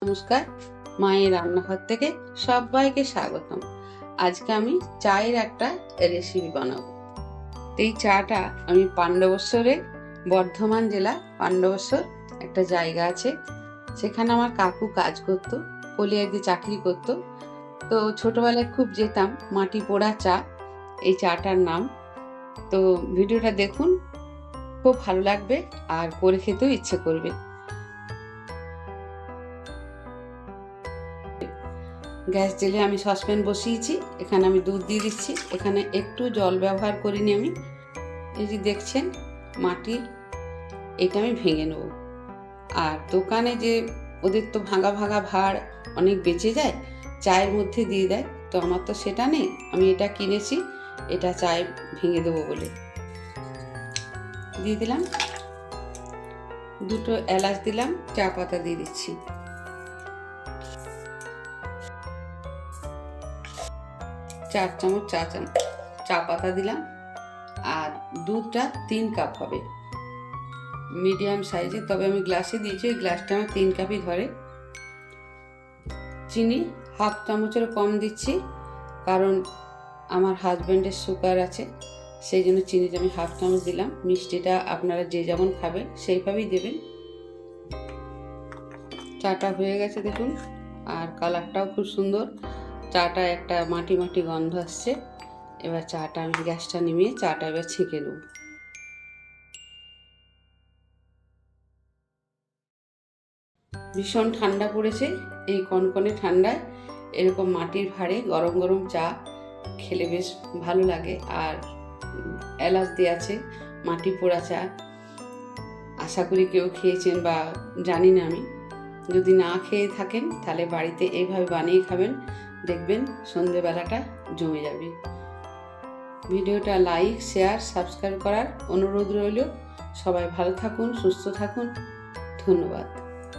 নমস্কার, মায়ের রান্নাঘর থেকে সবাইকে স্বাগতম। আজকে আমি চায়ের একটা রেসিপি বানাবো। এই চাটা আমি পাণ্ডবেশ্বরে, বর্ধমান জেলা পাণ্ডবেশ্বর একটা জায়গা আছে, সেখানে আমার কাকু কাজ করতো, কলিয়াতে চাকরি করতো। তো ছোটবেলায় খুব যেতাম, মাটি পোড়া চা এই চাটার নাম। তো ভিডিওটা দেখুন, খুব ভালো লাগবে আর করে খেতেও ইচ্ছে করবে। গ্যাস জেলে আমি সসপ্যান বসিয়েছি, এখানে আমি দুধ দিয়ে দিচ্ছি। এখানে একটু জল ব্যবহার করিনি আমি। এই যে দেখছেন মাটির, এটা আমি ভেঙে নেব। আর দোকানে যে ওদের তো ভাঙা ভাঙা ভাঁড় অনেক বেঁচে যায়, চায়ের মধ্যে দিয়ে দেয়, তো আমার তো সেটা নেই। আমি এটা কিনেছি, এটা চায়ে ভেঙে দেবো বলে দিয়ে দিলাম। দুটো এলাচ দিলাম, চা পাতা দিয়ে দিচ্ছি। 4 চামচ চা পাতা দিলাম। আর দুধটা 3 কাপ হবে, মিডিয়াম সাইজে, তবে আমি গ্লাসে দিয়েছি, ওই গ্লাসটা আমার 3 কাপই ধরে। চিনি হাফ চামচের কম দিচ্ছি, কারণ আমার হাজব্যান্ডের সুগার আছে, সেই জন্য চিনিটা আমি হাফ চামচ দিলাম। মিষ্টিটা আপনারা যে যেমন খাবেন সেইভাবেই দেবেন। চাটা হয়ে গেছে দেখুন, আর কালারটাও খুব সুন্দর। চাটা একটা মাটি মাটি গন্ধ আসছে। এবার চাটা আমি গ্যাসটা নিমিয়ে চাটা এবার ছেঁকে নেব। ভীষণ ঠান্ডা পড়েছে, এই কনকনে ঠান্ডায় এরকম মাটির ভাঁড়ে গরম গরম চা খেলে বেশ ভালো লাগে। আর এলাচ দিয়ে আছে, মাটি পোড়া চা, আশা করি কেউ খেয়েছেন বা জানি না আমি। যদি না খেয়ে থাকেন তাহলে বাড়িতে এইভাবে বানিয়ে খাবেন, দেখবেন সন্ধেবেলাটা জমে যাবে। ভিডিওটা লাইক, শেয়ার, সাবস্ক্রাইব করার অনুরোধ রইল। সবাই ভালো থাকুন, সুস্থ থাকুন। ধন্যবাদ।